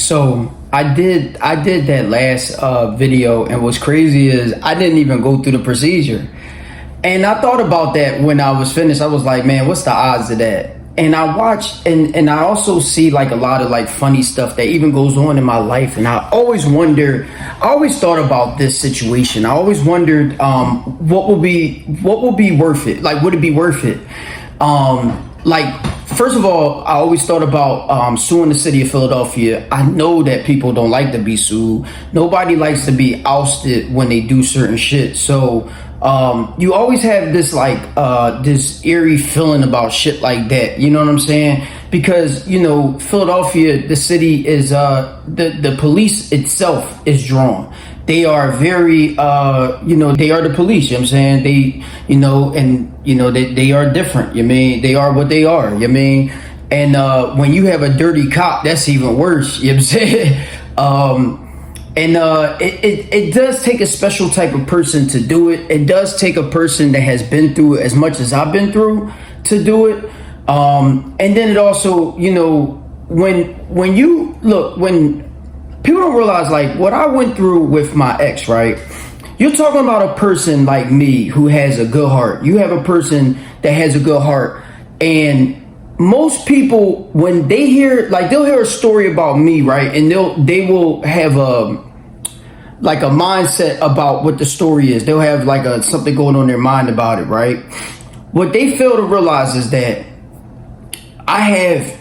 So I did that last video, and what's crazy is I didn't even go through the procedure. And I thought about that when I was finished. I was like, man, what's the odds of that? And I watched, and I also see like a lot of like funny stuff that even goes on in my life. And I always thought about this situation. I always wondered, what will be worth it? Like, would it be worth it? First of all, I always thought about suing the city of Philadelphia. I know that people don't like to be sued. Nobody likes to be ousted when they do certain shit. So you always have this this eerie feeling about shit like that. You know what I'm saying? Because, you know, Philadelphia, the city is the police itself is drawn. They are very, they are the police, you know what I'm saying? They are different, you mean? They are what they are, you mean? And when you have a dirty cop, that's even worse, you know what I'm saying? It does take a special type of person to do it. It does take a person that has been through it as much as I've been through to do it. And then it also, you know, when people don't realize, like, what I went through with my ex, right? You're talking about a person like me who has a good heart. You have a person that has a good heart. And most people, when they hear, like, they'll hear a story about me, right? And they will have a mindset about what the story is. They'll have like something going on in their mind about it, right? What they fail to realize is that I have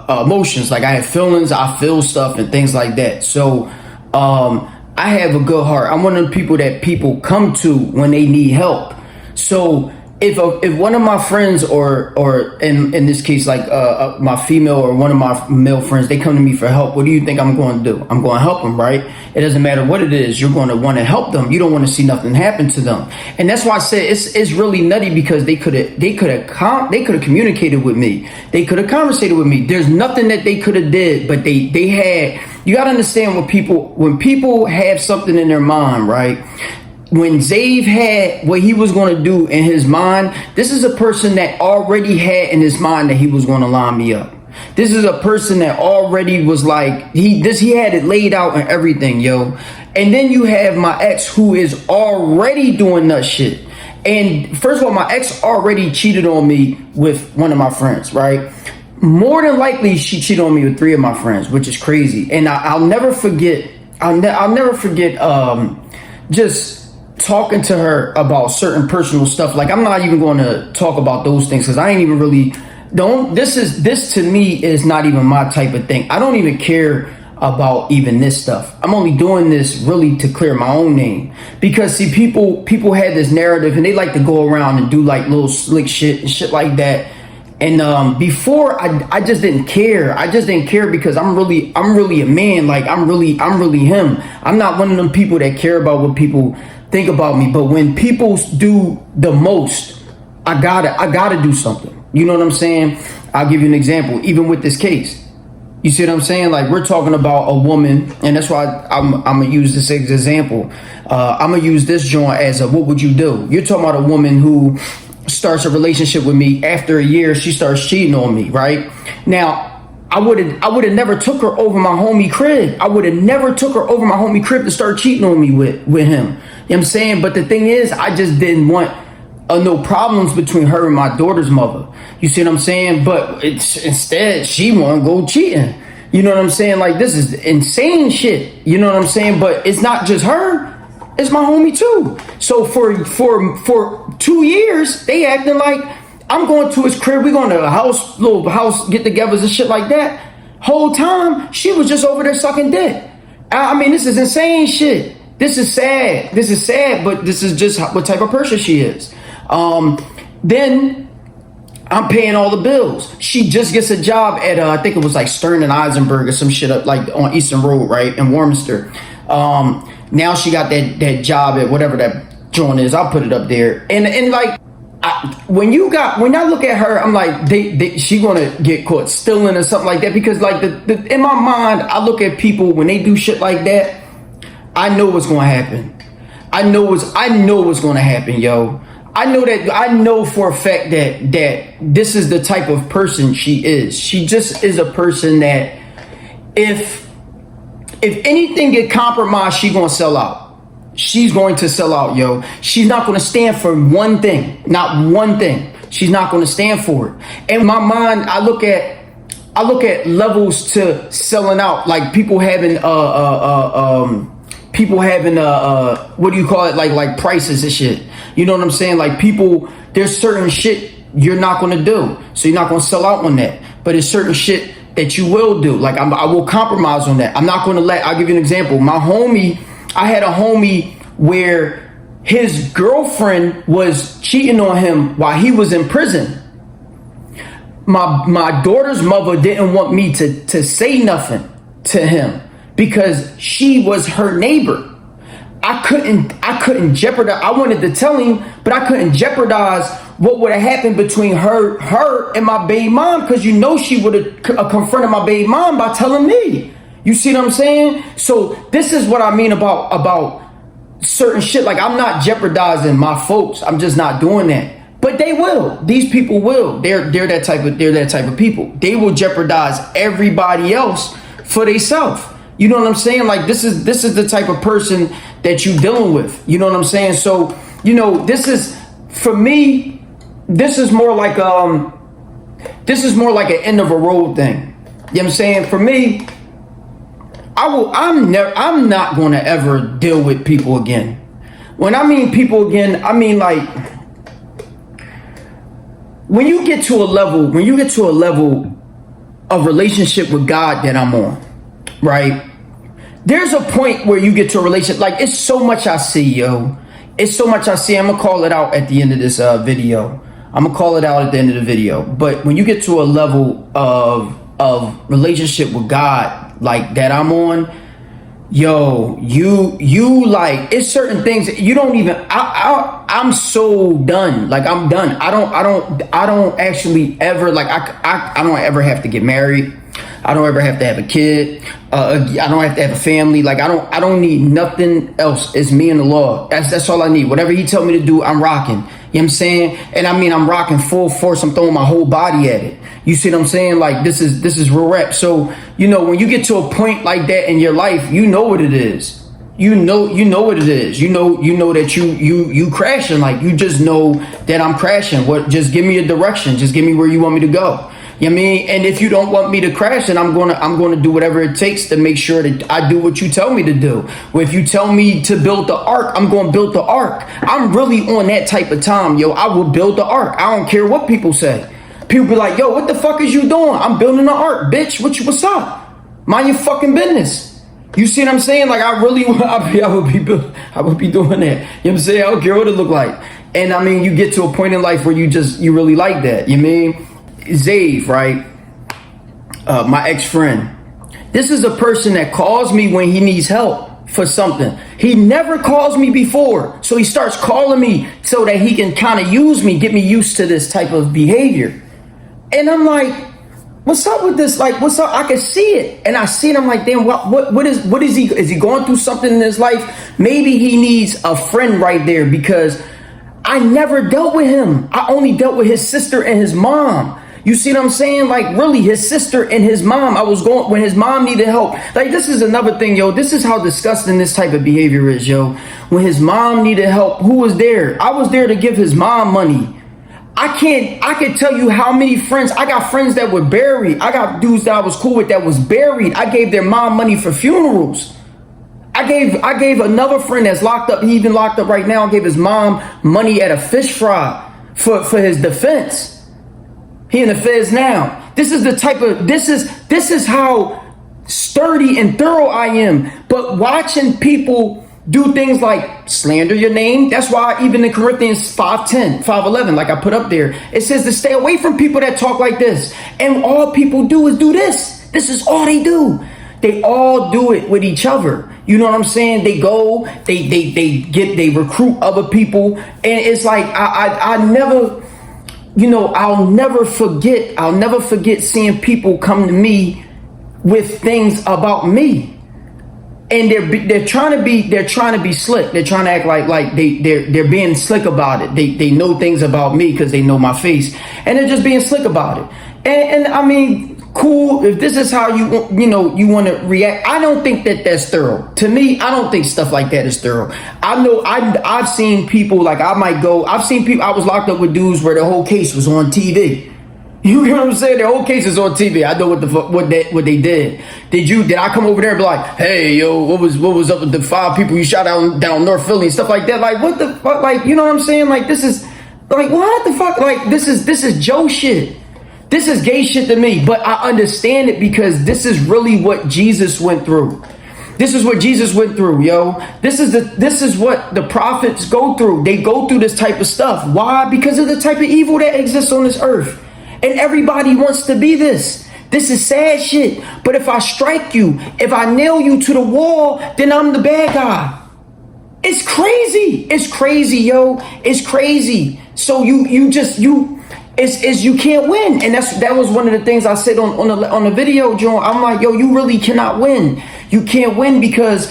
emotions, like I have feelings, I feel stuff and things like that. So I have a good heart. I'm one of the people that people come to when they need help. So if one of my friends or in this case, like my female or one of my male friends, they come to me for help, what do you think I'm going to do? I'm going to help them, right? It doesn't matter what it is. You're going to want to help them. You don't want to see nothing happen to them. And that's why I said it's really nutty, because they could have communicated with me. They could have conversated with me. There's nothing that they could have did, but they had. You got to understand when people have something in their mind, right? When Xavier had what he was going to do in his mind, this is a person that already had in his mind that he was going to line me up. This is a person that already was like, he had it laid out and everything, yo. And then you have my ex, who is already doing that shit. And first of all, my ex already cheated on me with one of my friends, right? More than likely, she cheated on me with 3 of my friends, which is crazy. And I'll never forget. I'll never forget. Just talking to her about certain personal stuff. Like, I'm not even going to talk about those things, because I ain't even really this to me is not even my type of thing. I don't even care about even this stuff. I'm only doing this really to clear my own name, because see, people had this narrative and they like to go around and do like little slick shit and shit like that. And before I just didn't care. I just didn't care because I'm really a man. Like, I'm really him. I'm not one of them people that care about what people think about me. But when people do the most, I gotta do something. You know what I'm saying? I'll give you an example. Even with this case, you see what I'm saying? Like, we're talking about a woman, and that's why I'm gonna use this as an example. I'm gonna use this joint as what would you do? You're talking about a woman who starts a relationship with me. After a year, she starts cheating on me, right? Now, I would have never took her over my homie crib. I would have never took her over my homie crib to start cheating on me with him. You know what I'm saying? But the thing is, I just didn't want no problems between her and my daughter's mother. You see what I'm saying? But instead, she want to go cheating. You know what I'm saying? Like, this is insane shit. You know what I'm saying? But it's not just her. It's my homie too. So for 2 years, they acting like I'm going to his crib. We going to a little house get-togethers and shit like that. Whole time, she was just over there sucking dick. I mean, this is insane shit. This is sad. This is sad, but this is just what type of person she is. Then I'm paying all the bills. She just gets a job at I think it was like Stern and Eisenberg or some shit up like on Eastern Road, right, in Warminster. Now she got that job at whatever that joint is. I'll put it up there. And like, when I look at her, I'm like, she gonna get caught stealing or something like that, because like in my mind, I look at people when they do shit like that. I know what's gonna happen. I know what's gonna happen, yo. I know for a fact that this is the type of person she is. She just is a person that if If anything get compromised, she gonna sell out. She's going to sell out, yo. She's not gonna stand for one thing, not one thing. She's not gonna stand for it. In my mind, I look at levels to selling out, like people having what do you call it, like prices and shit. You know what I'm saying? Like people, there's certain shit you're not gonna do, so you're not gonna sell out on that. But there's certain shit that you will do. Like I will compromise on that. I'm not gonna I'll give you an example. I had a homie where his girlfriend was cheating on him while he was in prison. My daughter's mother didn't want me to say nothing to him because she was her neighbor. I couldn't jeopardize. I wanted to tell him, but I couldn't jeopardize what would have happened between her and my baby mom, because you know she would have confronted my baby mom by telling me. You see what I'm saying? So this is what I mean about certain shit. Like, I'm not jeopardizing my folks. I'm just not doing that. But they will. These people will. They're that type of people. They will jeopardize everybody else for themselves. You know what I'm saying? Like, this is the type of person that you dealing with. You know what I'm saying? So, you know, this is, for me, this is more like an end of a road thing. You know what I'm saying? For me, I'm not going to ever deal with people again. When I mean people again, I mean like when you get to a level of relationship with God that I'm on, right? There's a point where you get to a relationship, like it's so much I see, yo. It's so much I see. I'm gonna call it out at the end of this video. But when you get to a level of relationship with God like that I'm on, yo, you like, it's certain things you don't even, I'm so done. Like, I'm done. I don't actually ever, like, I don't ever have to get married. I don't ever have to have a kid. I don't have to have a family. Like, I don't need nothing else. It's me and the Lord. That's all I need. Whatever he tell me to do, I'm rocking. You know what I'm saying? And I mean, I'm rocking full force. I'm throwing my whole body at it. You see what I'm saying? Like, this is real rap. So, you know, when you get to a point like that in your life, you know what it is. You know what it is. You know that you crashing. Like, you just know that I'm crashing. Just give me a direction. Just give me where you want me to go. You know what I mean? And if you don't want me to crash, then I'm gonna do whatever it takes to make sure that I do what you tell me to do. Well, if you tell me to build the ark, I'm gonna build the ark. I'm really on that type of time, yo. I will build the ark. I don't care what people say. People be like, yo, what the fuck is you doing? I'm building the ark, bitch. What's up? Mind your fucking business. You see what I'm saying? Like, I would be doing that. You know what I'm saying? I don't care what it look like. And I mean, you get to a point in life where you really like that. You know what I mean? Xavier, right? My ex-friend. This is a person that calls me when he needs help for something. He never calls me before. So he starts calling me so that he can kind of use me, get me used to this type of behavior. And I'm like, what's up with this? Like, what's up? I can see it. And I see it. I'm like, damn, what is he? Is he going through something in his life? Maybe he needs a friend right there, because I never dealt with him. I only dealt with his sister and his mom. You see what I'm saying? Like, really, his sister and his mom. I was going when his mom needed help. Like, this is another thing, yo. This is how disgusting this type of behavior is, yo. When his mom needed help, who was there? I was there to give his mom money. I can tell you how many friends. I got friends that were buried. I got dudes that I was cool with that was buried. I gave their mom money for funerals. I gave another friend that's locked up. He even locked up right now. I gave his mom money at a fish fry for his defense. He in the feds now. This is the type of, this is how sturdy and thorough I am. But watching people do things like slander your name. That's why even in Corinthians 5:10, 5:11, like I put up there, it says to stay away from people that talk like this. And all people do is do this. This is all they do. They all do it with each other. You know what I'm saying? They go, they recruit other people. And it's like, I never, you know, I'll never forget seeing people come to me with things about me. And they're trying to be slick. They're trying to act like they're being slick about it. They know things about me because they know my face, and they're just being slick about it. And I mean, cool. If this is how you want to react, I don't think that that's thorough. To me, I don't think stuff like that is thorough. I know I've seen people, like, I've seen people, I was locked up with dudes where the whole case was on TV. You know what I'm saying? The whole case is on TV. I know what they did. Did I come over there and be like, hey, yo, what was up with the 5 people you shot down North Philly and stuff like that? Like, what the fuck? Like, you know what I'm saying? Like, this is like, what the fuck? Like, this is Joe shit. This is gay shit to me. But I understand it because this is really what Jesus went through. This is what Jesus went through, yo. This is what the prophets go through. They go through this type of stuff. Why? Because of the type of evil that exists on this earth. And everybody wants to be this. This is sad shit. But if I strike you, if I nail you to the wall, then I'm the bad guy. It's crazy. It's crazy, yo. It's crazy. So you can't win. And that was one of the things I said on the video, John. I'm like, yo, you really cannot win. You can't win because,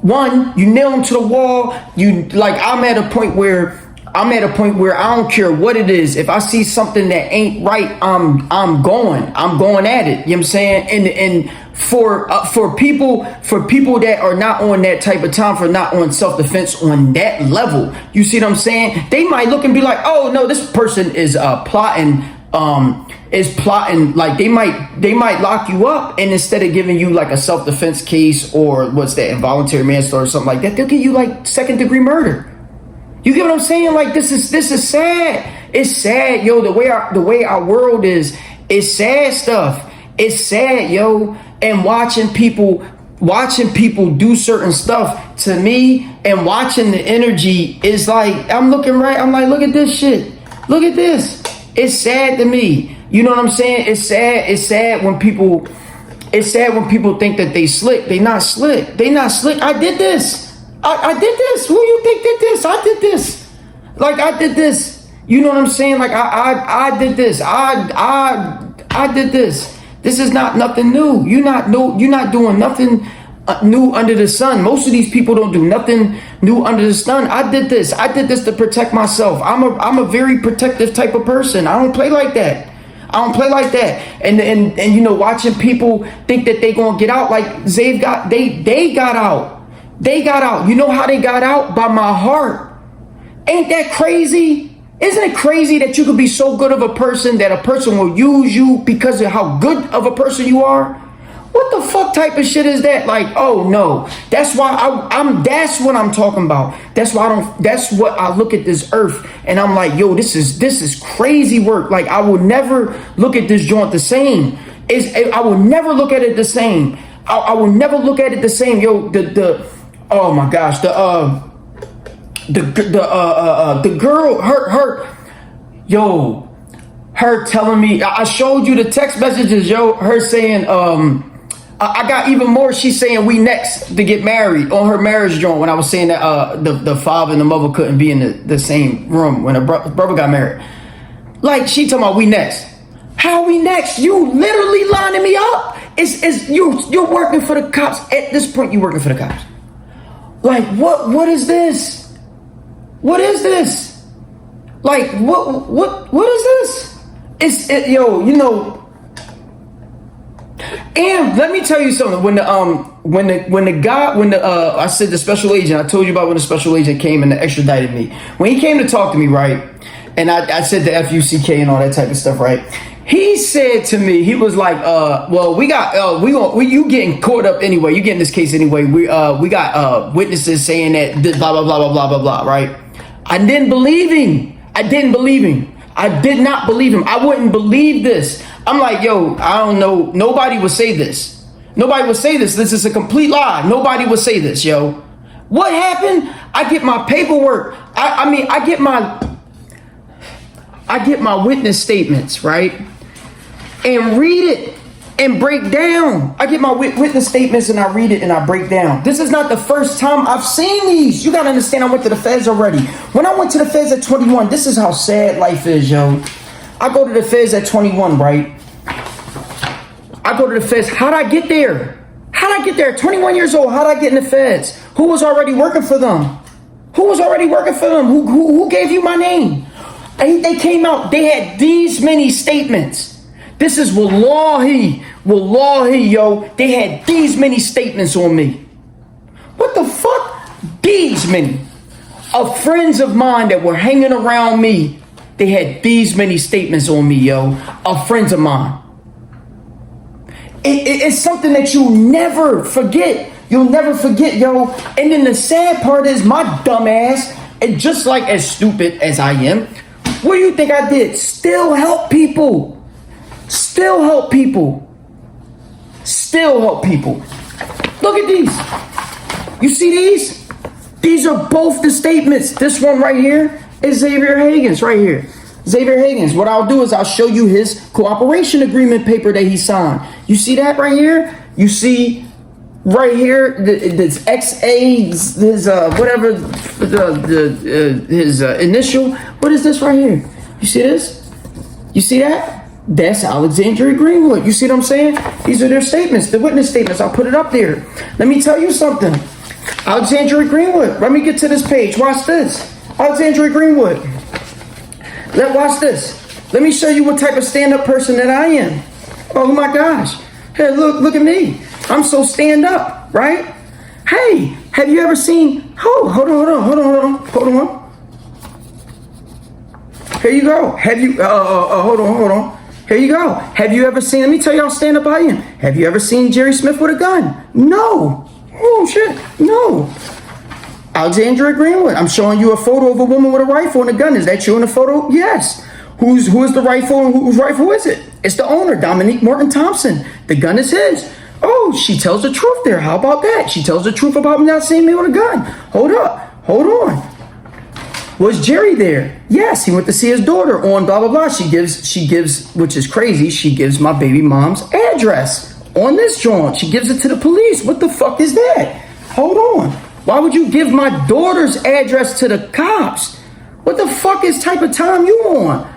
one, you nail them to the wall. I'm at a point where I don't care what it is. If I see something that ain't right, I'm going at it. You know what I'm saying? And for people that are not on that type of time, for not on self-defense on that level, you see what I'm saying? They might look and be like, oh no, this person is plotting. Like they might lock you up, and instead of giving you like a self-defense case or what's that, involuntary manslaughter or something like that, they'll give you like 2nd-degree murder. You get what I'm saying? Like, this is sad. It's sad, yo. The way our world is, it's sad stuff. It's sad, yo. And watching people do certain stuff to me, and watching the energy is like, I'm looking right. I'm like, look at this shit. Look at this. It's sad to me. You know what I'm saying? It's sad. It's sad when people think that they slick. They not slick. They not slick. I did this. I did this. Who you think did this? I did this. Like, I did this. You know what I'm saying? Like, I did this. I did this. This is not nothing new. You're not doing nothing new under the sun. Most of these people don't do nothing new under the sun. I did this. I did this to protect myself. I'm a very protective type of person. I don't play like that. And you know, watching people think that they gonna get out, like they got out. They got out. You know how they got out? By my heart. Ain't that crazy? Isn't it crazy that you could be so good of a person that a person will use you because of how good of a person you are? What the fuck type of shit is that? Like, oh no. That's why that's what I'm talking about. That's what I look at this earth and I'm like, yo, this is crazy work. Like, I will never look at this joint the same. I will never look at it the same. I will never look at it the same. Yo, oh my gosh, the girl, her telling me, I showed you the text messages, yo, her saying, I got even more. She's saying we next to get married on her marriage joint, when I was saying that the father and the mother couldn't be in the same room when her brother got married. Like, she talking about we next. How we next? You literally lining me up. You're working for the cops. At this point, you're working for the cops. Like, what is this? What is this? Like, what is this? Yo, you know. And let me tell you something. When I said the special agent, I told you about when the special agent came and extradited me. When he came to talk to me, right? And I said the FUCK and all that type of stuff, right? He said to me, he was like, well, you getting caught up anyway. You getting this case anyway. We got witnesses saying that blah, blah, blah, blah, blah, blah, blah, right? I didn't believe him. I did not believe him. I wouldn't believe this. I'm like, yo, I don't know. Nobody would say this. Nobody would say this. This is a complete lie. Nobody would say this, yo. What happened? I get my paperwork. I get my witness statements, right? And read it and break down. I get my witness statements and I read it and I break down. This is not the first time I've seen these. You gotta understand, I went to the feds already. When I went to the feds at 21, this is how sad life is, yo. I go to the feds at 21, right? I go to the feds. How'd I get there? 21 years old. How'd I get in the feds? Who was already working for them? Who gave you my name? And they came out. They had these many statements. This is wallahi, yo. They had these many statements on me. What the fuck? These many. Of friends of mine that were hanging around me, they had these many statements on me, yo. Of friends of mine. It's something that you'll never forget. You'll never forget, yo. And then the sad part is my dumb ass, and just like as stupid as I am, what do you think I did? Still help people. Still help people. Still help people. Look at these. You see these? These are both the statements. This one right here is Xavier Hagins right here. Xavier Hagins. What I'll do is I'll show you his cooperation agreement paper that he signed. You see that right here? You see right here this XA, his whatever his initial. What is this right here? You see this? You see that? That's Alexandrea Greenwood. You see what I'm saying? These are their statements, the witness statements. I'll put it up there. Let me tell you something. Alexandrea Greenwood. Let me get to this page. Watch this. Alexandrea Greenwood. Watch this. Let me show you what type of stand-up person that I am. Oh my gosh. Hey, look at me. I'm so stand up, right? Hey, have you ever seen, hold on. Here you go. Have you, hold on. Here you go. Have you ever seen, let me tell you how stand up I am. Have you ever seen Jerry Smith with a gun? No. Oh shit, no. Alexandrea Greenwood. I'm showing you a photo of a woman with a rifle and a gun. Is that you in the photo? Yes. Who is the rifle and whose rifle is it? It's the owner, Dominique Morton Thompson. The gun is his. Oh, she tells the truth there. How about that? She tells the truth about not seeing me with a gun. Hold on. Was Jerry there? Yes, he went to see his daughter on blah, blah, blah. She gives, which is crazy, she gives my baby mom's address on this joint. She gives it to the police. What the fuck is that? Hold on. Why would you give my daughter's address to the cops? What the fuck is type of time you on?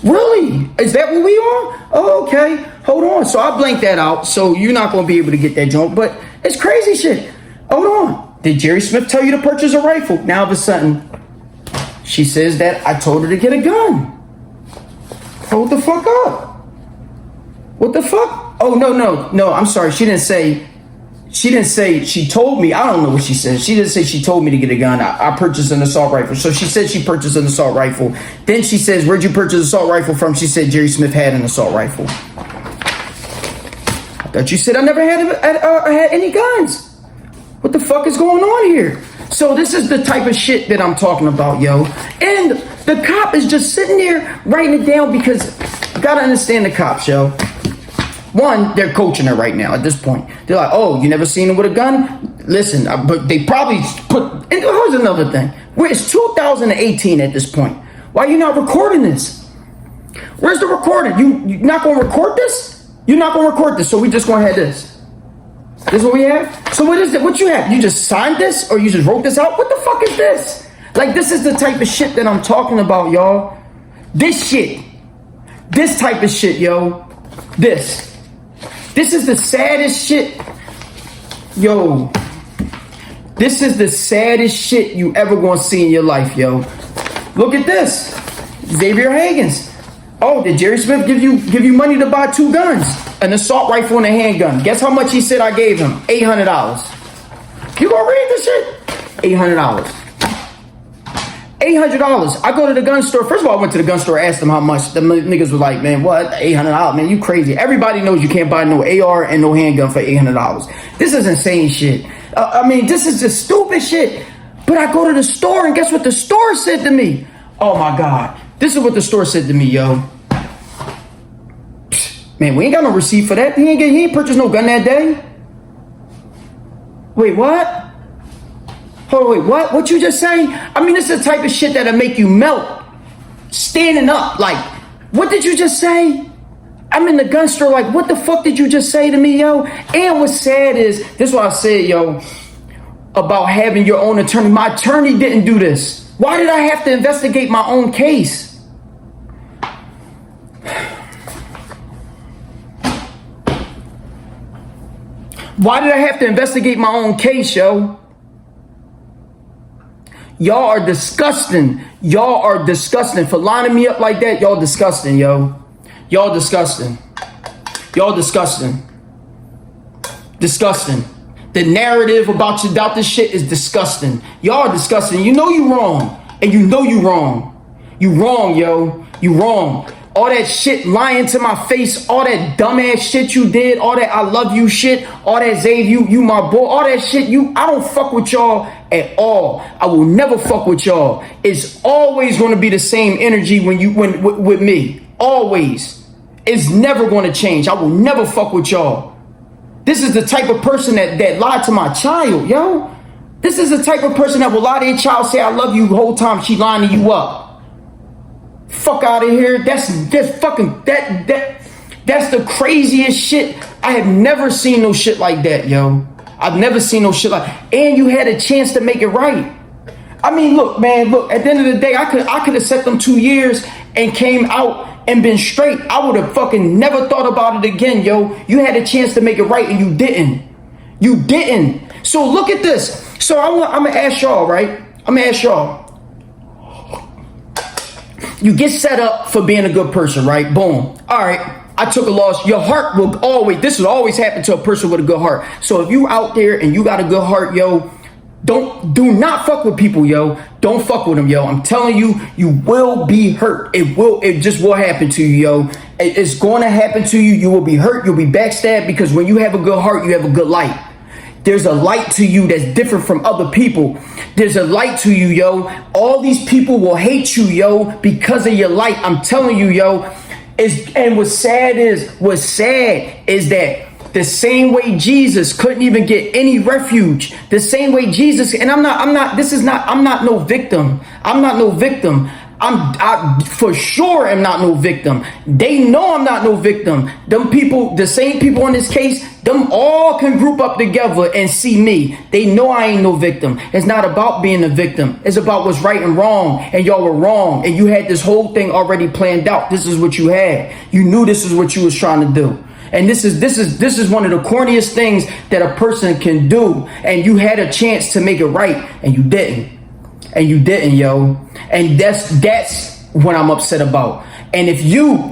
Really? Is that what we on? Oh, okay. Hold on. So I blanked that out. So you're not going to be able to get that joint. But it's crazy shit. Hold on. Did Jerry Smith tell you to purchase a rifle? Now all of a sudden, she says that I told her to get a gun. Hold the fuck up. What the fuck? Oh, no. I'm sorry. She didn't say she told me. I don't know what she said. She didn't say she told me to get a gun. I purchased an assault rifle. So she said she purchased an assault rifle. Then she says, where'd you purchase an assault rifle from? She said Jerry Smith had an assault rifle. I thought you said I never had any guns. What the fuck is going on here? So this is the type of shit that I'm talking about, yo. And the cop is just sitting there writing it down because you gotta understand the cops, yo. One, they're coaching her right now at this point. They're like, oh, you never seen her with a gun? Listen, but they probably put, and here's another thing. It's 2018 at this point. Why are you not recording this? Where's the recording? You not gonna record this? You're not gonna record this, so we just gonna have this. This is what we have? So what is it? What you have? You just signed this or you just wrote this out? What the fuck is this? Like, this is the type of shit that I'm talking about, y'all. This shit. This type of shit, yo. This is the saddest shit. Yo. This is the saddest shit you ever gonna see in your life, yo. Look at this. Xavier Hagins. Oh, did Jerry Smith give you money to buy 2 guns? An assault rifle and a handgun. Guess how much he said I gave him? $800. You gonna read this shit? $800. $800. I go to the gun store. First of all, I went to the gun store, asked them how much. The niggas were like, man, what? $800? Man, you crazy. Everybody knows you can't buy no AR and no handgun for $800. This is insane shit. I mean, this is just stupid shit. But I go to the store and guess what the store said to me? Oh my God. This is what the store said to me, yo. Man, we ain't got no receipt for that. He ain't purchased no gun that day. Wait, what? Hold on, wait, what? What you just say? I mean, this is the type of shit that'll make you melt. Standing up, like, what did you just say? I'm in the gun store, like, what the fuck did you just say to me, yo? And what's sad is, this is what I said, yo, about having your own attorney. My attorney didn't do this. Why did I have to investigate my own case? Why did I have to investigate my own case, yo? Y'all are disgusting. Y'all are disgusting. For lining me up like that, y'all disgusting, yo. Y'all disgusting. Y'all disgusting. Disgusting. The narrative about this shit is disgusting. Y'all are disgusting. You know you wrong. And you know you wrong. You wrong, yo. You wrong. All that shit lying to my face, all that dumbass shit you did, all that I love you shit, all that Xavier, you my boy, all that shit, I don't fuck with y'all at all. I will never fuck with y'all. It's always going to be the same energy with me. Always. It's never going to change. I will never fuck with y'all. This is the type of person that lied to my child, yo. This is the type of person that will lie to their child, say I love you the whole time she lining you up. Fuck out of here. That's the craziest shit. I have never seen no shit like that, yo. I've never seen no shit like, and you had a chance to make it right. I mean, look, man, look, at the end of the day, I could have set them 2 years and came out and been straight. I would have fucking never thought about it again, yo. You had a chance to make it right and you didn't. You didn't. So look at this. So I'm gonna ask y'all, right? I'm gonna ask y'all. You get set up for being a good person, right? Boom. All right. I took a loss. Your heart will always, this will always happen to a person with a good heart. So if you out there and you got a good heart, yo, do not fuck with people, yo. Don't fuck with them, yo. I'm telling you, you will be hurt. It just will happen to you, yo. It's going to happen to you. You will be hurt. You'll be backstabbed because when you have a good heart, you have a good light. There's a light to you that's different from other people. There's a light to you, yo. All these people will hate you, yo, because of your light. I'm telling you, yo. And what's sad is that the same way Jesus couldn't even get any refuge, the same way Jesus, and I'm not no victim. I'm not no victim. I for sure am not no victim. They know I'm not no victim. Them people, the same people in this case, them all can group up together and see me. They know I ain't no victim. It's not about being a victim. It's about what's right and wrong. And y'all were wrong. And you had this whole thing already planned out. This is what you had. You knew this is what you was trying to do. And this is one of the corniest things that a person can do. And you had a chance to make it right, and you didn't. And you didn't, yo. And that's what I'm upset about. And if you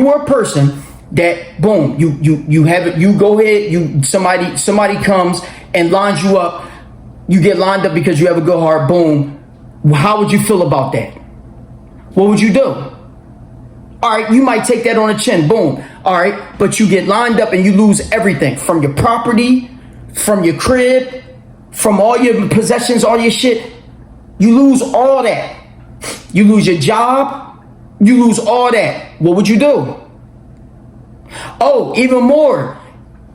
were a person that boom, you have it, you go ahead, somebody comes and lines you up, you get lined up because you have a good heart, boom. How would you feel about that? What would you do? All right, you might take that on the chin, boom. All right, but you get lined up and you lose everything from your property, from your crib, from all your possessions, all your shit. You lose all that. You lose your job. You lose all that. What would you do? Oh, even more.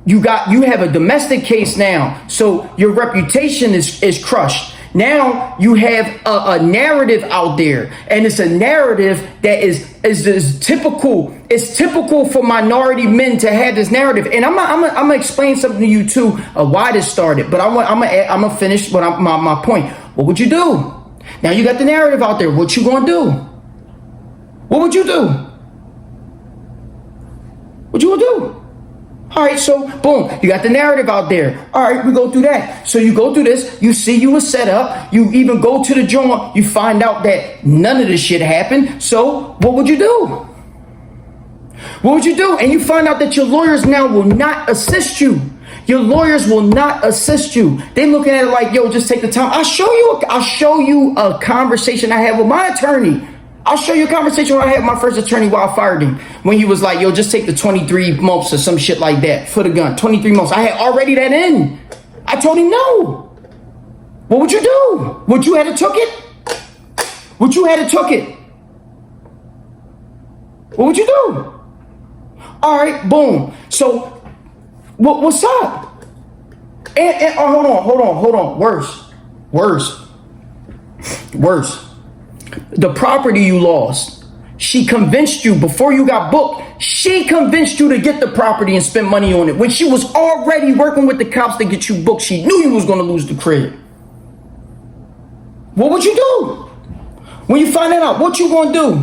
You have a domestic case now. So your reputation is crushed. Now you have a narrative out there, and it's a narrative that is typical. It's typical for minority men to have this narrative. And I'm gonna explain something to you too, why this started. But I'm gonna finish my point. What would you do? Now you got the narrative out there. What you gonna do? What would you do? What you gonna do? All right, so boom, you got the narrative out there. All right, we go through that. So you go through this, you see you were set up, you even go to the joint, you find out that none of this shit happened. So what would you do? What would you do? And you find out that your lawyers now will not assist you. Your lawyers will not assist you. They looking at it like, yo, just take the time. I'll show you a conversation I had with my attorney. I'll show you a conversation I had with my first attorney while I fired him. When he was like, yo, just take the 23 months or some shit like that for the gun. 23 months. I had already that in. I told him no. What would you do? Would you have took it? Would you have took it? What would you do? All right, boom. So what's up? And hold on. Worse. The property you lost. She convinced you before you got booked. She convinced you to get the property and spend money on it when she was already working with the cops to get you booked. She knew you was going to lose the crib. What would you do when you find that out? What you going to do?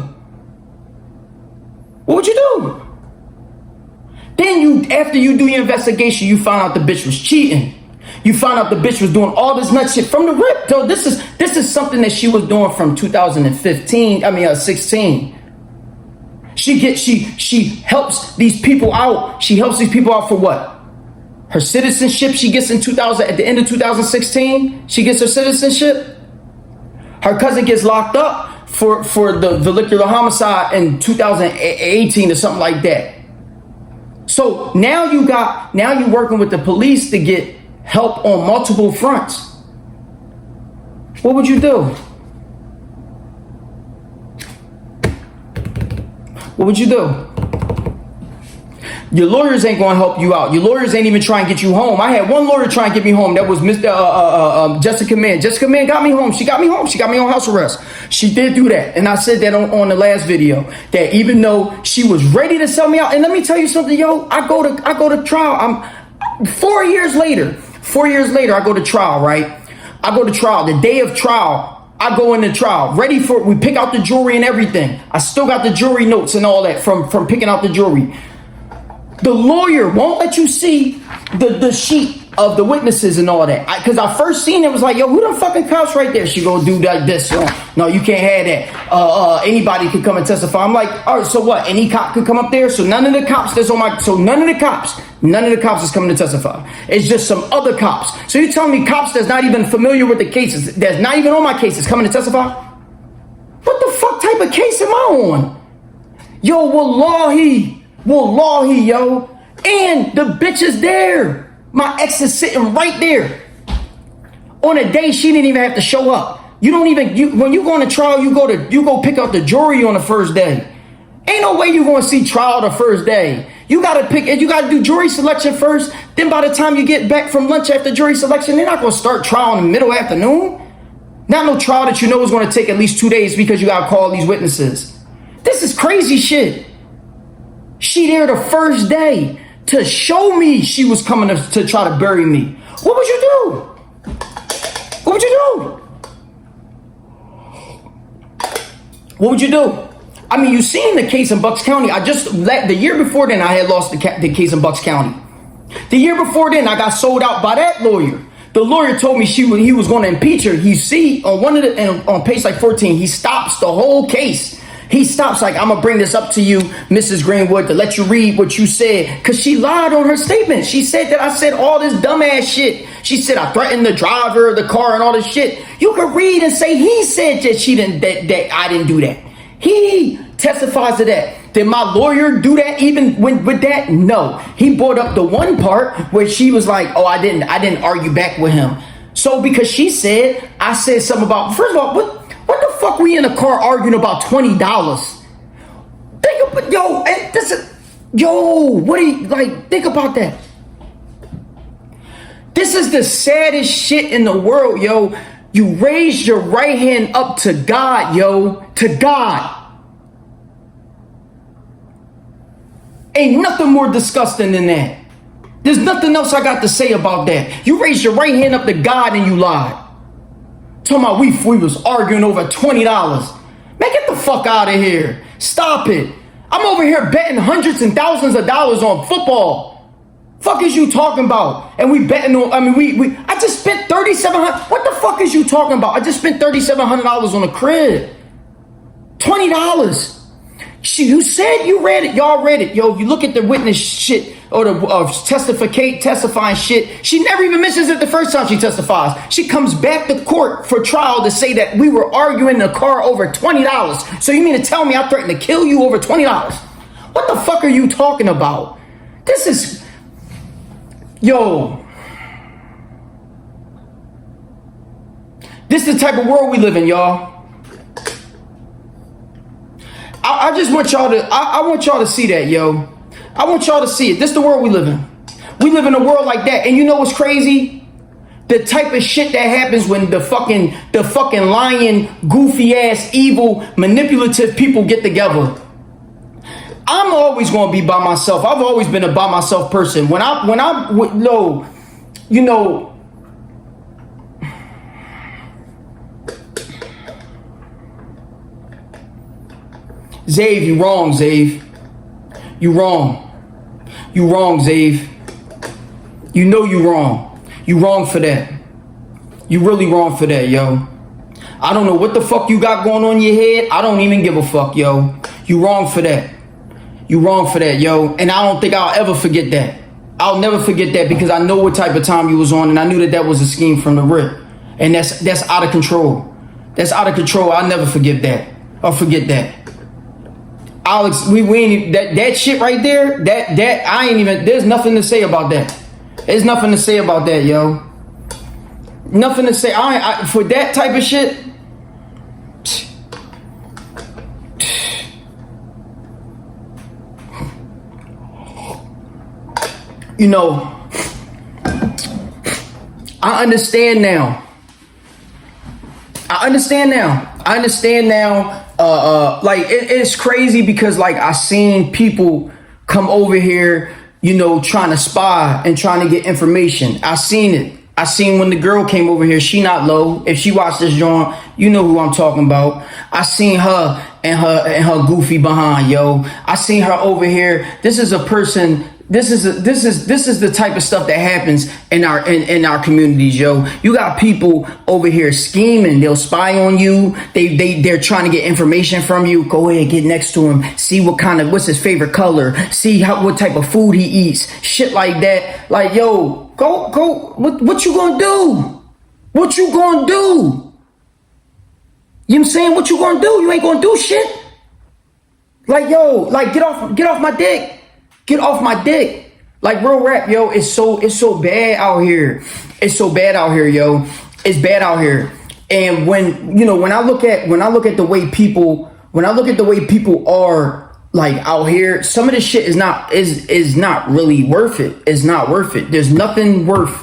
What would you do? Then after you do your investigation, you find out the bitch was cheating. You find out the bitch was doing all this nut shit from the rip. So this is something that she was doing from 16. She helps these people out. She helps these people out for what? Her citizenship she gets in 2000, at the end of 2016, she gets her citizenship. Her cousin gets locked up for the vehicular homicide in 2018 or something like that. So now you're working with the police to get help on multiple fronts. What would you do? What would you do? Your lawyers ain't gonna help you out. Your lawyers ain't even trying to get you home. I had one lawyer try and get me home. That was Mr. Jessica Mann. Jessica Mann got me home. She got me home. She got me on house arrest. She did do that. And I said that on the last video, that even though she was ready to sell me out, and let me tell you something, yo, I go to trial. I'm 4 years later, I go to trial, right? I go to trial. The day of trial, I go into trial, we pick out the jury and everything. I still got the jury notes and all that from picking out the jury. The lawyer won't let you see the sheet of the witnesses and all that. Because I first seen it, was like, yo, who the fucking cops right there? She gonna do that, this. No, you can't have that. Anybody could come and testify. I'm like, all right, so what? Any cop could come up there? So none of the cops none of the cops is coming to testify. It's just some other cops. So you're telling me cops that's not even familiar with the cases, that's not even on my cases, coming to testify? What the fuck type of case am I on? Yo, wallahi, yo. And the bitch is there. My ex is sitting right there. On a day she didn't even have to show up. You don't even, when you go on a trial, you go pick out the jury on the first day. Ain't no way you gonna see trial the first day. You gotta do jury selection first. Then by the time you get back from lunch after jury selection, they're not gonna start trial in the middle afternoon. Not no trial that you know is gonna take at least 2 days because you gotta call these witnesses. This is crazy shit. She there the first day to show me she was coming to try to bury me. What would you do? What would you do? What would you do? I mean, you seen the case in Bucks County. The year before then, I had lost the case in Bucks County. The year before then, I got sold out by that lawyer. The lawyer told me he was going to impeach her. You see, on page like 14, he stops the whole case. He stops like, I'm going to bring this up to you, Mrs. Greenwood, to let you read what you said. Because she lied on her statement. She said that I said all this dumbass shit. She said I threatened the driver of the car and all this shit. You could read and say he said that that I didn't do that. He testifies to that. Did my lawyer do that even with that? No. He brought up the one part where she was like, oh, I didn't argue back with him. So because she said, I said something about, first of all, what the fuck we in the car arguing about $20? Think about that. This is the saddest shit in the world, yo. You raised your right hand up to God, yo. To God. Ain't nothing more disgusting than that. There's nothing else I got to say about that. You raised your right hand up to God and you lied. Talking about we was arguing over $20. Man, get the fuck out of here. Stop it. I'm over here betting hundreds and thousands of dollars on football. Fuck is you talking about? And we betting on, I just spent $3,700. What the fuck is you talking about? I just spent $3,700 on a crib. $20. You said you read it. Y'all read it. Yo, you look at the witness shit or the testifying shit. She never even mentions it the first time she testifies. She comes back to court for trial to say that we were arguing in the car over $20. So you mean to tell me I threatened to kill you over $20? What the fuck are you talking about? This is... Yo, this is the type of world we live in, y'all. I just want y'all to, I want y'all to see that, yo. I want y'all to see it. This is the world we live in. We live in a world like that. And you know what's crazy? The type of shit that happens when the fucking lying, goofy ass, evil, manipulative people get together. I'm always going to be by myself. I've always been a by myself person. Xavier, you wrong, Xavier. You wrong. You wrong, Xavier. You know you wrong. You wrong for that. You really wrong for that, yo. I don't know what the fuck you got going on in your head. I don't even give a fuck, yo. You wrong for that. You wrong for that, yo. And I don't think I'll ever forget that. I'll never forget that because I know what type of time you was on, and I knew that that was a scheme from the rip. And that's out of control. That's out of control. I'll never forget that. Or forget that. Alex, we ain't that shit right there. That I ain't even. There's nothing to say about that. There's nothing to say about that, yo. Nothing to say. I for that type of shit. You know, I understand now. I understand now. Like it's crazy because like I seen people come over here, you know, trying to spy and trying to get information. I seen it. I seen when the girl came over here. She not low. If she watched this joint, you know who I'm talking about. I seen her and her goofy behind, yo. I seen her over here. This is a person. This is the type of stuff that happens in our communities, yo. You got people over here scheming. They'll spy on you. They're trying to get information from you. Go ahead, get next to him. See what's his favorite color. See what type of food he eats. Shit like that. Like, yo, go. What you gonna do? What you gonna do? You know what I'm saying? What you gonna do? You ain't gonna do shit. Like, yo, like get off my dick. Get off my dick. Like real rap, yo. It's so bad out here. It's so bad out here, yo. It's bad out here. And when I look at the way people are like out here, some of this shit is not really worth it. It's not worth it. There's nothing worth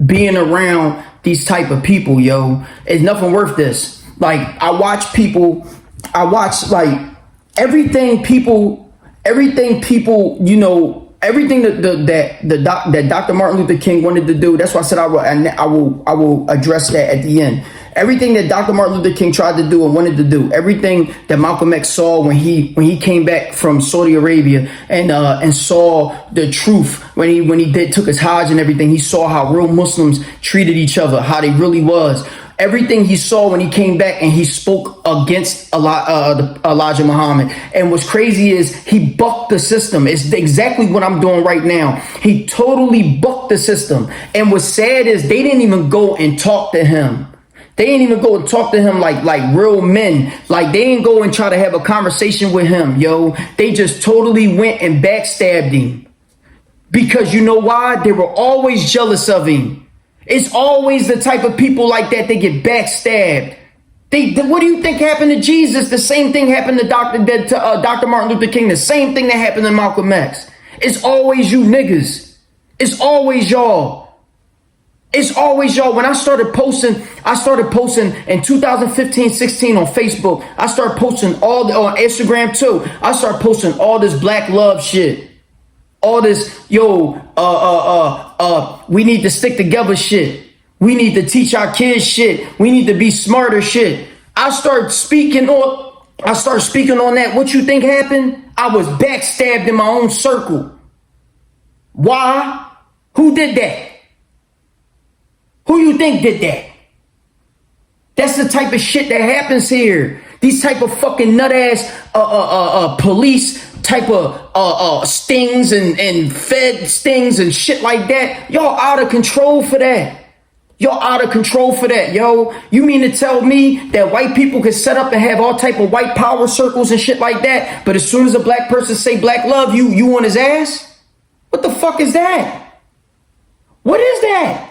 being around these type of people, yo. It's nothing worth this. Like I watch like everything people, you know, everything that Dr. Martin Luther King wanted to do. That's why I said I will address that at the end. Everything that Dr. Martin Luther King tried to do and wanted to do. Everything that Malcolm X saw when he came back from Saudi Arabia and saw the truth when he took his Hajj and everything. He saw how real Muslims treated each other, how they really was. Everything he saw when he came back and he spoke against Elijah Muhammad. And what's crazy is he bucked the system. It's exactly what I'm doing right now. He totally bucked the system. And what's sad is they didn't even go and talk to him. They didn't even go and talk to him like real men. Like they didn't go and try to have a conversation with him, yo. They just totally went and backstabbed him. Because you know why? They were always jealous of him. It's always the type of people like that get backstabbed. What do you think happened to Jesus? The same thing happened to Dr. Martin Luther King. The same thing that happened to Malcolm X. It's always you niggas. It's always y'all. It's always y'all. When I started posting in 2015-16 on Facebook. I started posting on Instagram too. I started posting all this black love shit. All this, we need to stick together shit. We need to teach our kids shit. We need to be smarter shit. I start speaking on that. What you think happened? I was backstabbed in my own circle. Why? Who did that? Who you think did that? That's the type of shit that happens here. These type of fucking nut ass police type of stings and fed stings and shit like that. Y'all out of control for that. Y'all out of control for that, yo. You mean to tell me that white people can set up and have all type of white power circles and shit like that, but as soon as a black person say black love, you on his ass? What the fuck is that? What is that?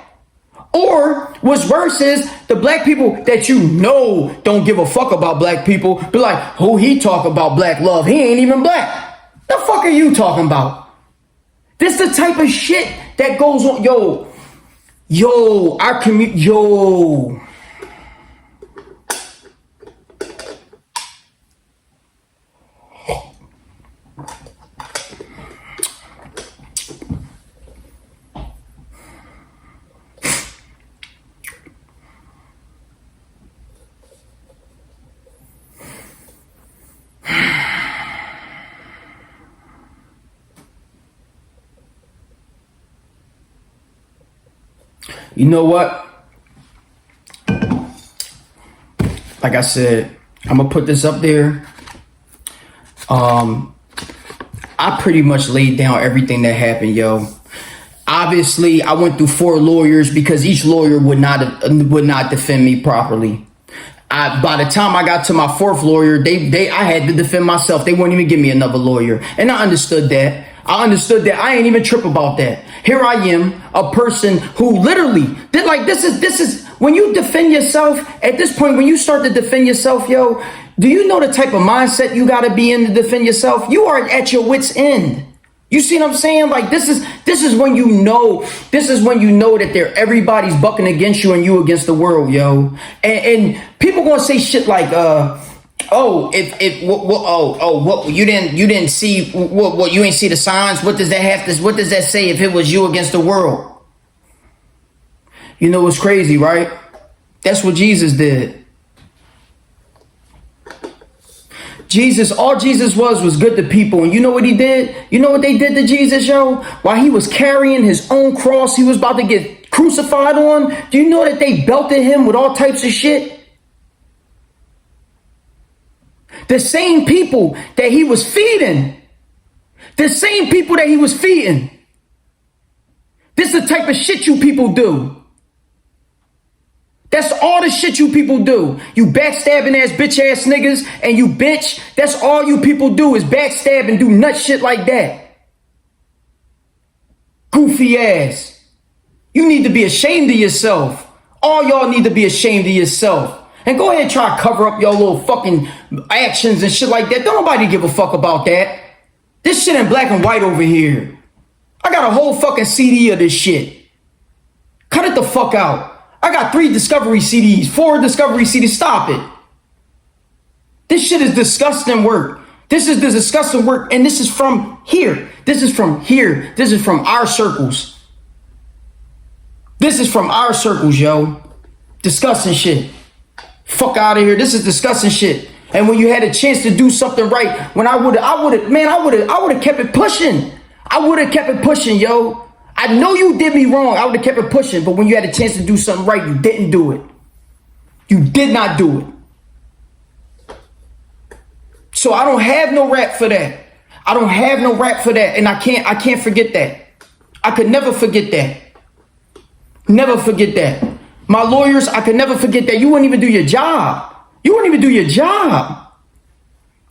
Or what's worse is the black people that you know don't give a fuck about black people be like, who he talk about black love? He ain't even black. The fuck are you talking about? This the type of shit that goes on. Our community, You know what? Like I said, I'm gonna put this up there. I pretty much laid down everything that happened, yo. Obviously, I went through 4 lawyers because each lawyer would not defend me properly. By the time I got to my 4th lawyer, I had to defend myself. They wouldn't even give me another lawyer, and I understood that. I ain't even trip about that. Here I am, a person who literally did like this is when you defend yourself. At this point, when you start to defend yourself, yo, do you know the type of mindset you got to be in to defend yourself? You are at your wit's end. You see what I'm saying? Like this is when you know that everybody's bucking against you and you against the world, yo. And people gonna say shit like, you didn't see what you ain't see the signs. What does that say if it was you against the world? You know what's crazy, right? That's what Jesus did. All Jesus was good to people. And you know what he did? You know what they did to Jesus, yo? While he was carrying his own cross, he was about to get crucified on. Do you know that they belted him with all types of shit? The same people that he was feeding. This is the type of shit you people do. That's all the shit you people do. You backstabbing ass bitch ass niggas and you bitch. That's all you people do is backstab and do nut shit like that. Goofy ass. You need to be ashamed of yourself. All y'all need to be ashamed of yourself. And go ahead and try to cover up your little fucking actions and shit like that. Don't nobody give a fuck about that. This shit in black and white over here. I got a whole fucking CD of this shit. Cut it the fuck out. I got 3 Discovery CDs, 4 Discovery CDs. Stop it. This shit is disgusting work. This is the disgusting work. And this is from here. This is from our circles. Yo. Disgusting shit. Fuck out of here. This is disgusting shit. And when you had a chance to do something right, when I would have kept it pushing. Yo. I know you did me wrong. I would have kept it pushing. But when you had a chance to do something right, you didn't do it. You did not do it. So I don't have no rap for that. And I can't forget that. I could never forget that. Never forget that. My lawyers, I could never forget that. You wouldn't even do your job.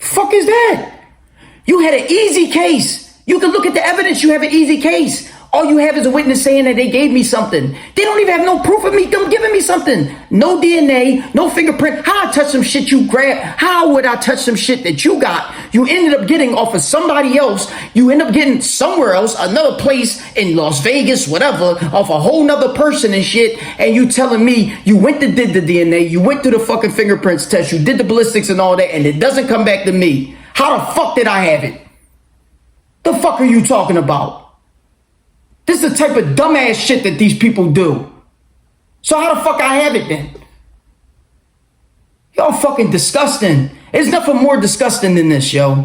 Fuck is that? You had an easy case. You can look at the evidence. You have an easy case. All you have is a witness saying that they gave me something. They don't even have no proof of them giving me something. No DNA, no fingerprint. How I touch some shit you grabbed? How would I touch some shit that you got? You ended up getting off of somebody else. You end up getting somewhere else, another place in Las Vegas, whatever, off a whole nother person and shit. And you telling me you went to did the DNA, you went to the fucking fingerprints test, you did the ballistics and all that, and it doesn't come back to me. How the fuck did I have it? The fuck are you talking about? This is the type of dumbass shit that these people do. So how the fuck I have it then? Y'all fucking disgusting. There's nothing more disgusting than this, yo.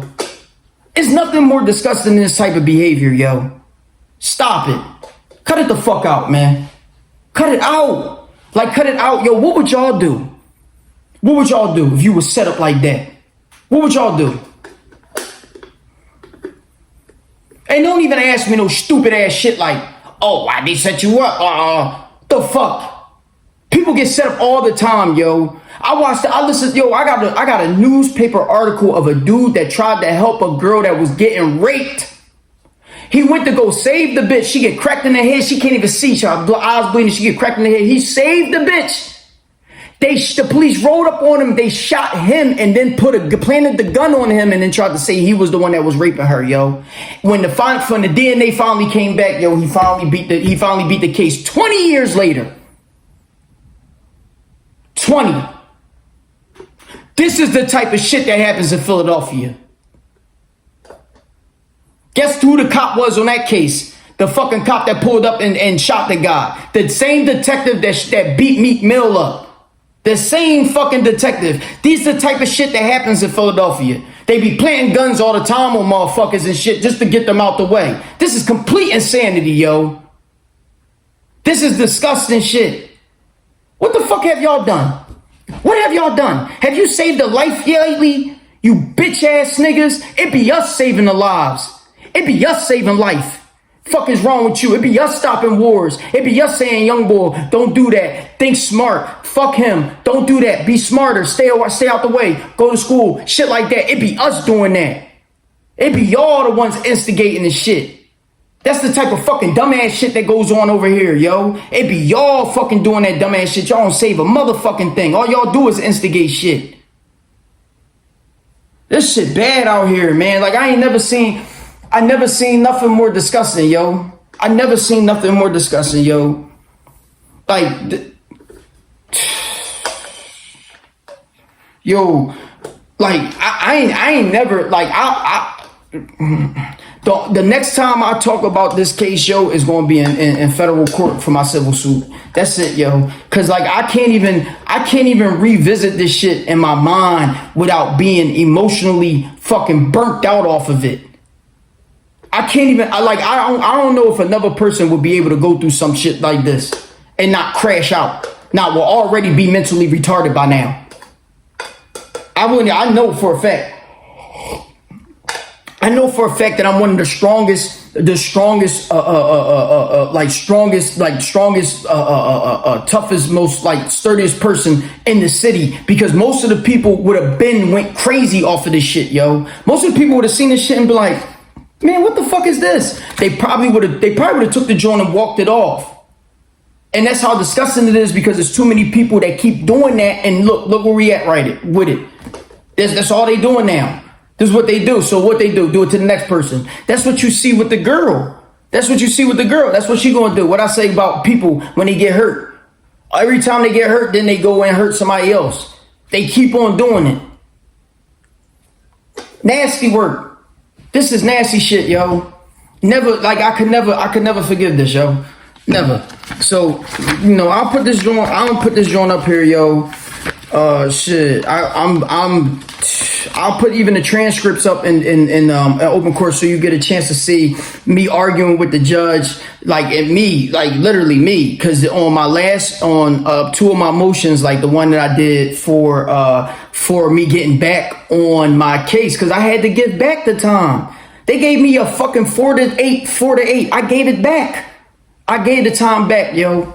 There's nothing more disgusting than this type of behavior, yo. Stop it. Cut it the fuck out, man. Cut it out. Like, cut it out. Yo, what would y'all do? What would y'all do if you were set up like that? What would y'all do? And don't even ask me no stupid ass shit like, oh, why they set you up? The fuck? People get set up all the time, yo. I got a newspaper article of a dude that tried to help a girl that was getting raped. He went to go save the bitch. She get cracked in the head. She can't even see. Her eyes bleeding. She get cracked in the head. He saved the bitch. The police rolled up on him. They shot him and then planted the gun on him and then tried to say he was the one that was raping her, yo. When the DNA finally came back, yo, he finally beat the case 20 years later. 20. This is the type of shit that happens in Philadelphia. Guess who the cop was on that case? The fucking cop that pulled up and shot the guy. The same detective that beat Meek Mill up. The same fucking detective. These are the type of shit that happens in Philadelphia. They be planting guns all the time on motherfuckers and shit just to get them out the way. This is complete insanity, yo. This is disgusting shit. What the fuck have y'all done? What have y'all done? Have you saved a life lately? You bitch ass niggas. It be us saving the lives. It be us saving life. Fuck is wrong with you? It be us stopping wars. It be us saying, young boy, don't do that. Think smart. Fuck him. Don't do that. Be smarter. Stay out the way. Go to school. Shit like that. It be us doing that. It be y'all the ones instigating this shit. That's the type of fucking dumbass shit that goes on over here, yo. It be y'all fucking doing that dumbass shit. Y'all don't save a motherfucking thing. All y'all do is instigate shit. This shit bad out here, man. Like, I never seen nothing more disgusting, yo. I never seen nothing more disgusting, yo. Like, yo, like, I ain't never, like, the next time I talk about this case, yo, is going to be in federal court for my civil suit. That's it, yo. Cause like I can't even revisit this shit in my mind without being emotionally fucking burnt out off of it. I don't know if another person would be able to go through some shit like this and not crash out. Now, will already be mentally retarded by now. I know for a fact. I know for a fact that I'm one of the strongest, toughest, most like sturdiest person in the city, because most of the people went crazy off of this shit, yo. Most of the people would have seen this shit and be like, man, what the fuck is this? They probably would have took the joint and walked it off. And that's how disgusting it is, because there's too many people that keep doing that. And look where we at with it. That's all they doing now. This is what they do. So what they do it to the next person. That's what you see with the girl. That's what she gonna do. What I say about people when they get hurt. Every time they get hurt, then they go and hurt somebody else. They keep on doing it. Nasty work. This is nasty shit, yo. Never, like, I could never forgive this, yo. Never. So, you know, I don't put this joint up here, yo. Shit. I'll put even the transcripts up in open court, so you get a chance to see me arguing with the judge, literally me, because on two of my motions, like the one that I did for me getting back on my case, because I had to give back the time. They gave me a fucking 4 to 8. I gave it back. I gave the time back, yo.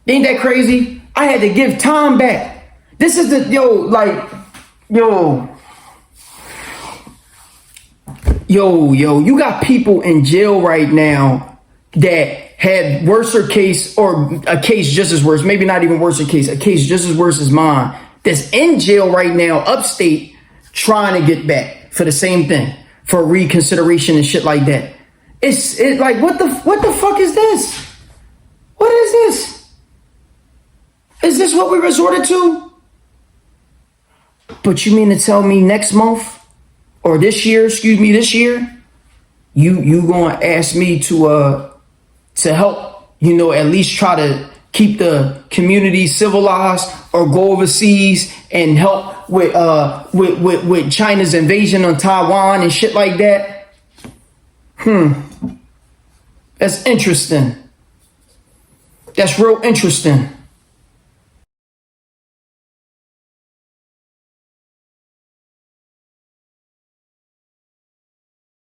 Ain't that crazy? I had to give time back. This is you got people in jail right now that had a case just as worse, maybe not even worse, a case just as worse as mine, that's in jail right now, upstate, trying to get back for the same thing, for reconsideration and shit like that. It's like, what the fuck is this? What is this? Is this what we resorted to? But you mean to tell me next month, or this year, you gonna ask me to help, at least try to keep the community civilized, or go overseas and help with China's invasion on Taiwan and shit like that? That's interesting. That's real interesting.